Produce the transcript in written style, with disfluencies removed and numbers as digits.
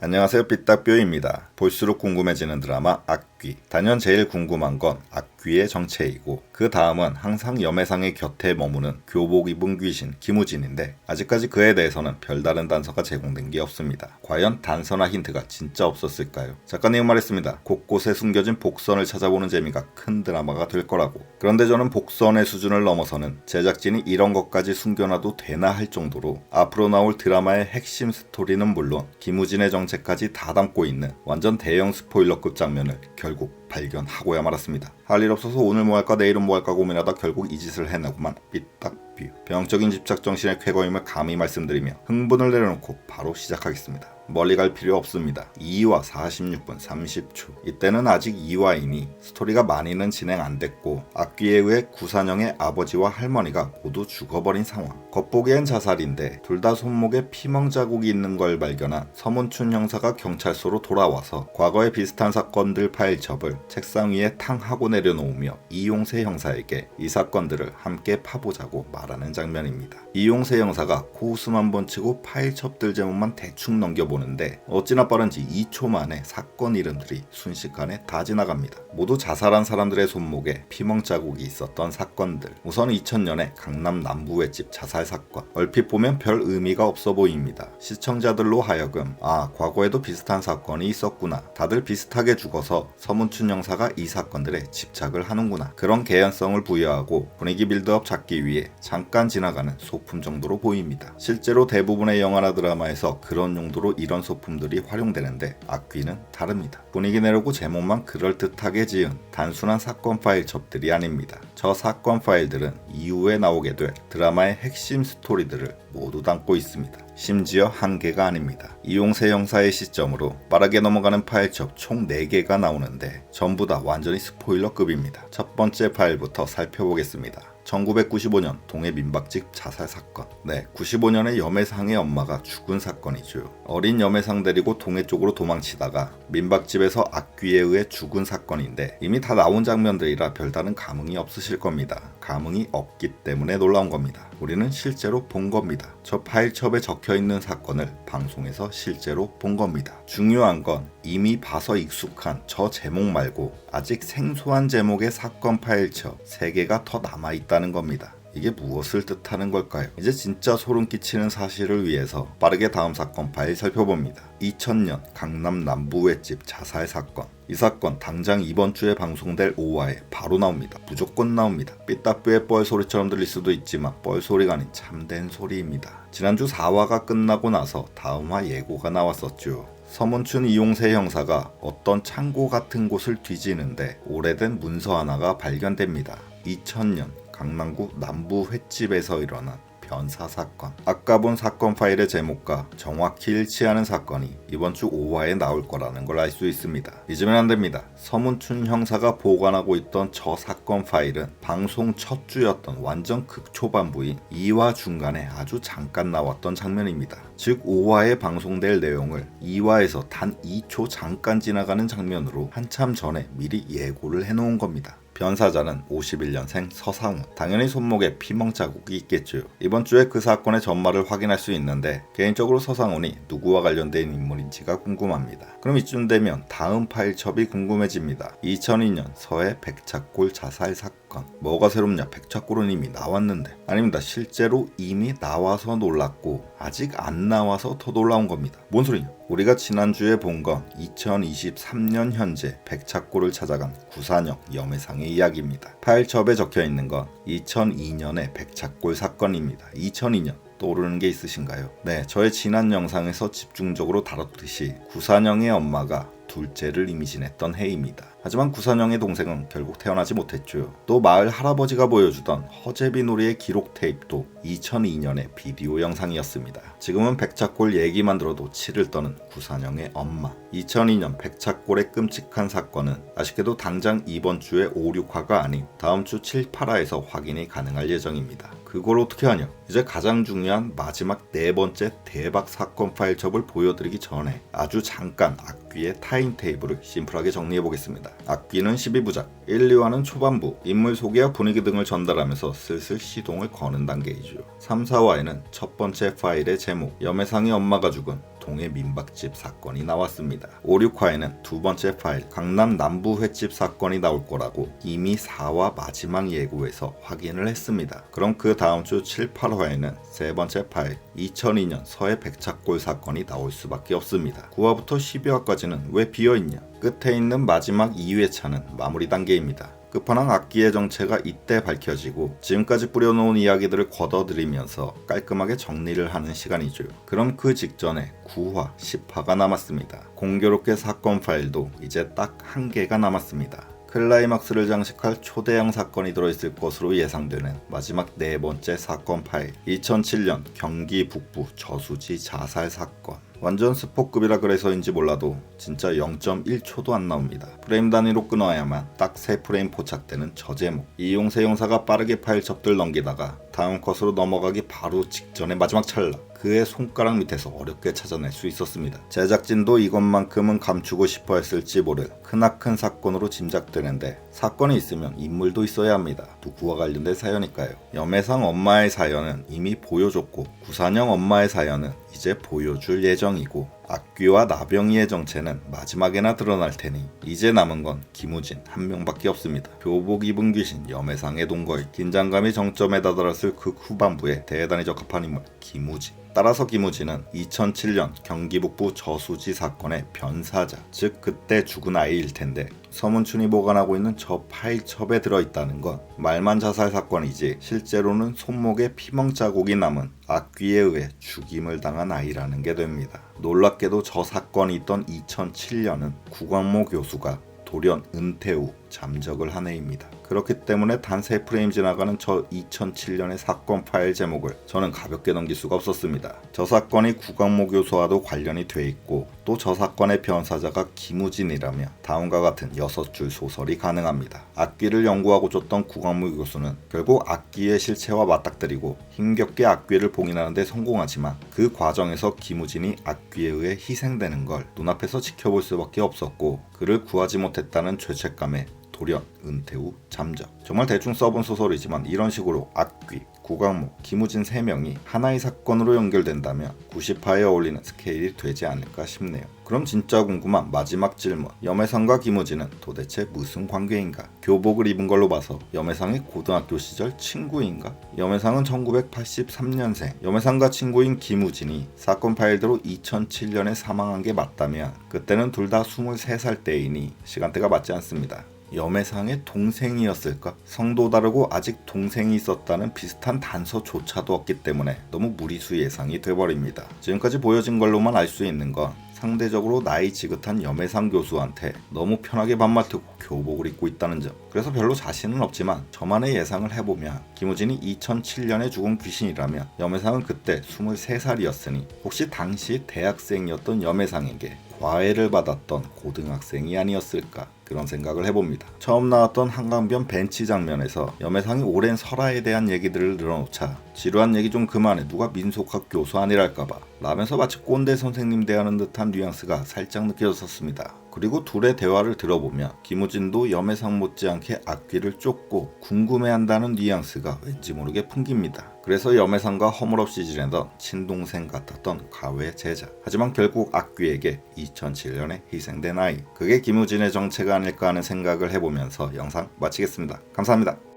안녕하세요, 삐딱뷰입니다. 볼수록 궁금해지는 드라마 악귀. 단연 제일 궁금한 건 악귀의 정체이고 그 다음은 항상 염혜상의 곁에 머무는 교복 입은 귀신 김우진인데 아직까지 그에 대해서는 별다른 단서가 제공된 게 없습니다. 과연 단서나 힌트가 진짜 없었을까요? 작가님은 말했습니다. 곳곳에 숨겨진 복선을 찾아보는 재미가 큰 드라마가 될 거라고. 그런데 저는 복선의 수준을 넘어서는 제작진이 이런 것까지 숨겨놔도 되나 할 정도로 앞으로 나올 드라마의 핵심 스토리는 물론 김우진의 정체까지 다 담고 있는 완전 대형 스포일러급 장면을 결국 발견하고야 말았습니다. 할 일 없어서 오늘 뭐 할까 내일은 뭐 할까 고민하다 결국 이 짓을 해내고만 삐딱뷰. 병적인 집착 정신의 쾌거임을 감히 말씀드리며 흥분을 내려놓고 바로 시작하겠습니다. 멀리 갈 필요 없습니다. 2화 46분 30초. 이때는 아직 2화이니 스토리가 많이는 진행 안 됐고 악귀에 의해 구산영의 아버지와 할머니가 모두 죽어버린 상황. 겉보기엔 자살인데 둘 다 손목에 피멍 자국이 있는 걸 발견한 서문춘 형사가 경찰서로 돌아와서 과거의 비슷한 사건들 파일첩을 책상 위에 탕 하고 내려놓으며 이용세 형사에게 이 사건들을 함께 파보자고 말하는 장면입니다. 이용세 형사가 코웃음 한번 치고 파일첩들 제목만 대충 넘겨보는데 어찌나 빠른지 2초 만에 사건 이름들이 순식간에 다 지나갑니다. 모두 자살한 사람들의 손목에 피멍 자국이 있었던 사건들. 우선 2000년에 강남 남부횟집 자살 사건. 얼핏 보면 별 의미가 없어 보입니다. 시청자들로 하여금 과거에도 비슷한 사건이 있었구나. 다들 비슷하게 죽어서 서문춘 형사가 이 사건들에 집착을 하는구나. 그런 개연성을 부여하고 분위기 빌드업 잡기 위해 잠깐 지나가는 소품 정도로 보입니다. 실제로 대부분의 영화나 드라마에서 그런 용도로 이런 소품들이 활용되는데 악귀는 다릅니다. 분위기 내려고 제목만 그럴듯하게 지은 단순한 사건 파일첩들이 아닙니다. 저 사건 파일들은 이후에 나오게 될 드라마의 핵심 스토리들을 모두 담고 있습니다. 심지어 한 개가 아닙니다. 이용세 형사의 시점으로 빠르게 넘어가는 파일첩 총 4개가 나오는데 전부 다 완전히 스포일러급입니다. 첫 번째 파일부터 살펴보겠습니다. 1995년 동해 민박집 자살 사건. 95년에 염혜상의 엄마가 죽은 사건이죠. 어린 염혜상 데리고 동해 쪽으로 도망치다가 민박집에서 악귀에 의해 죽은 사건인데 이미 다 나온 장면들이라 별다른 감흥이 없으실 겁니다. 감흥이 없기 때문에 놀라운 겁니다. 우리는 실제로 본 겁니다. 저 파일첩에 적혀있는 사건을 방송에서 실제로 본 겁니다. 중요한 건 이미 봐서 익숙한 저 제목 말고 아직 생소한 제목의 사건 파일첩 3개가 더 남아있다는 겁니다. 이게 무엇을 뜻하는 걸까요? 이제 진짜 소름 끼치는 사실을 위해서 빠르게 다음 사건 파일 살펴봅니다. 2000년 강남 남부횟집 자살 사건. 이 사건 당장 이번 주에 방송될 5화에 바로 나옵니다. 무조건 나옵니다. 삐딱뷰의 뻘소리처럼 들릴 수도 있지만 뻘소리가 아닌 참된 소리입니다. 지난주 4화가 끝나고 나서 다음 화 예고가 나왔었죠. 서문춘 이용세 형사가 어떤 창고 같은 곳을 뒤지는데 오래된 문서 하나가 발견됩니다. 2000년 강남구 남부 횟집에서 일어난 변사 사건. 아까 본 사건 파일의 제목과 정확히 일치하는 사건이 이번 주 5화에 나올 거라는 걸 알 수 있습니다. 잊으면 안 됩니다. 서문춘 형사가 보관하고 있던 저 사건 파일은 방송 첫 주였던 완전 극초반부인 2화 중간에 아주 잠깐 나왔던 장면입니다. 즉 5화에 방송될 내용을 2화에서 단 2초 잠깐 지나가는 장면으로 한참 전에 미리 예고를 해놓은 겁니다. 변사자는 51년생 서상훈. 당연히 손목에 피멍 자국이 있겠죠. 이번 주에 그 사건의 전말을 확인할 수 있는데 개인적으로 서상훈이 누구와 관련된 인물인지가 궁금합니다. 그럼 이쯤 되면 다음 파일첩이 궁금해집니다. 2002년 서해 백착골 자살 사건. 뭐가 새롭냐? 백착골은 이미 나왔는데. 아닙니다. 실제로 이미 나와서 놀랐고 아직 안 나와서 더 놀라운 겁니다. 뭔 소리냐? 우리가 지난주에 본 건 2023년 현재 백착골을 찾아간 구산영, 염혜상의 이야기입니다. 파일첩에 적혀있는 건 2002년의 백착골 사건입니다. 2002년. 떠오르는 게 있으신가요? 저의 지난 영상에서 집중적으로 다뤘듯이 구산영의 엄마가 둘째를 임신했던 해입니다. 하지만 구산영의 동생은 결국 태어나지 못했죠. 또 마을 할아버지가 보여주던 허재비 놀이의 기록 테이프도 2002년의 비디오 영상이었습니다. 지금은 백착골 얘기만 들어도 치를 떠는 구산영의 엄마. 2002년 백착골의 끔찍한 사건은 아쉽게도 당장 이번 주에 5, 6화가 아닌 다음 주 7, 8화에서 확인이 가능할 예정입니다. 그걸 어떻게 하냐? 이제 가장 중요한 마지막 4번째 대박 사건 파일첩을 보여드리기 전에 아주 잠깐 악귀의 타임테이블을 심플하게 정리해보겠습니다. 악귀는 12부작, 1, 2화는 초반부, 인물 소개와 분위기 등을 전달하면서 슬슬 시동을 거는 단계이죠. 3, 4화에는 첫 번째 파일의 제목, 염혜상의 엄마가 죽은 동해 민박집 사건이 나왔습니다. 5,6화에는 두 번째 파일 강남 남부 횟집 사건이 나올 거라고 이미 4화 마지막 예고에서 확인을 했습니다. 그럼 그 다음 주 7, 8화에는 세 번째 파일 2002년 서해 백착골 사건이 나올 수밖에 없습니다. 9화부터 12화까지는 왜 비어있냐? 끝에 있는 마지막 2회차는 마무리 단계입니다. 끝판왕 악귀의 정체가 이때 밝혀지고 지금까지 뿌려놓은 이야기들을 걷어들이면서 깔끔하게 정리를 하는 시간이죠. 그럼 그 직전에 9화, 10화가 남았습니다. 공교롭게 사건 파일도 이제 딱 한 개가 남았습니다. 클라이막스를 장식할 초대형 사건이 들어있을 것으로 예상되는 마지막 네 번째 사건 파일 2007년 경기 북부 저수지 자살 사건. 완전 스포급이라 그래서인지 몰라도 진짜 0.1초도 안 나옵니다. 프레임 단위로 끊어야만 딱 3프레임 포착되는 저 제목. 이용세 용사가 빠르게 파일 접들 넘기다가 다음 컷으로 넘어가기 바로 직전의 마지막 찰나 그의 손가락 밑에서 어렵게 찾아낼 수 있었습니다. 제작진도 이것만큼은 감추고 싶어 했을지 모를 크나큰 사건으로 짐작되는데 사건이 있으면 인물도 있어야 합니다. 누구와 관련된 사연일까요? 염혜상 엄마의 사연은 이미 보여줬고 구산영 엄마의 사연은 이제 보여줄 예정이고 악귀와 나병이의 정체는 마지막에나 드러날 테니 이제 남은 건 김우진 한 명밖에 없습니다. 교복 입은 귀신 염혜상의 동거에 긴장감이 정점에 다다랐을 그 후반부에 대단히 적합한 인물 김우진. 따라서 김우진은 2007년 경기 북부 저수지 사건의 변사자, 즉 그때 죽은 아이일 텐데 서문춘이 보관하고 있는 저 파일첩에 들어있다는 건 말만 자살 사건이지 실제로는 손목에 피멍 자국이 남은 악귀에 의해 죽임을 당한 아이라는 게 됩니다. 놀랍게도 저 사건이 있던 2007년은 구광모 교수가 돌연 은퇴 후 잠적을 한 해입니다. 그렇기 때문에 단 3프레임 지나가는 저 2007년의 사건 파일 제목을 저는 가볍게 넘길 수가 없었습니다. 저 사건이 구광모 교수와도 관련이 돼 있고 또 저 사건의 변사자가 김우진이라며 다음과 같은 6줄 소설이 가능합니다. 악귀를 연구하고 줬던 구광모 교수는 결국 악귀의 실체와 맞닥뜨리고 힘겹게 악귀를 봉인하는 데 성공하지만 그 과정에서 김우진이 악귀에 의해 희생되는 걸 눈앞에서 지켜볼 수밖에 없었고 그를 구하지 못했다는 죄책감에 돌연 은퇴 후 잠적. 정말 대충 써본 소설이지만 이런 식으로 악귀, 구광모, 김우진 3명이 하나의 사건으로 연결된다면 90화에 어울리는 스케일이 되지 않을까 싶네요. 그럼 진짜 궁금한 마지막 질문. 염혜상과 김우진은 도대체 무슨 관계인가? 교복을 입은 걸로 봐서 염혜상의 고등학교 시절 친구인가? 염혜상은 1983년생. 염혜상과 친구인 김우진이 사건 파일대로 2007년에 사망한 게 맞다면 그때는 둘 다 23살 때이니 시간대가 맞지 않습니다. 염혜상의 동생이었을까? 성도 다르고 아직 동생이 있었다는 비슷한 단서조차도 없기 때문에 너무 무리수 예상이 돼버립니다. 지금까지 보여진 걸로만 알 수 있는 건 상대적으로 나이 지긋한 염혜상 교수한테 너무 편하게 밥 맡고 교복을 입고 있다는 점. 그래서 별로 자신은 없지만 저만의 예상을 해보면 김우진이 2007년에 죽은 귀신이라면 염혜상은 그때 23살이었으니 혹시 당시 대학생이었던 염혜상에게 과외를 받았던 고등학생이 아니었을까 그런 생각을 해봅니다. 처음 나왔던 한강변 벤치 장면에서 염혜상이 오랜 설화에 대한 얘기들을 늘어놓자 지루한 얘기 좀 그만해 누가 민속학 교수 아니랄까봐 라면서 마치 꼰대 선생님 대하는 듯한 뉘앙스가 살짝 느껴졌었습니다. 그리고 둘의 대화를 들어보면 김우진도 염혜상 못지않게 악귀를 쫓고 궁금해한다는 뉘앙스가 왠지 모르게 풍깁니다. 그래서 염혜상과 허물없이 지내던 친동생 같았던 가외 제자. 하지만 결국 악귀에게 2007년에 희생된 아이. 그게 김우진의 정체가 아닐까 하는 생각을 해보면서 영상 마치겠습니다. 감사합니다.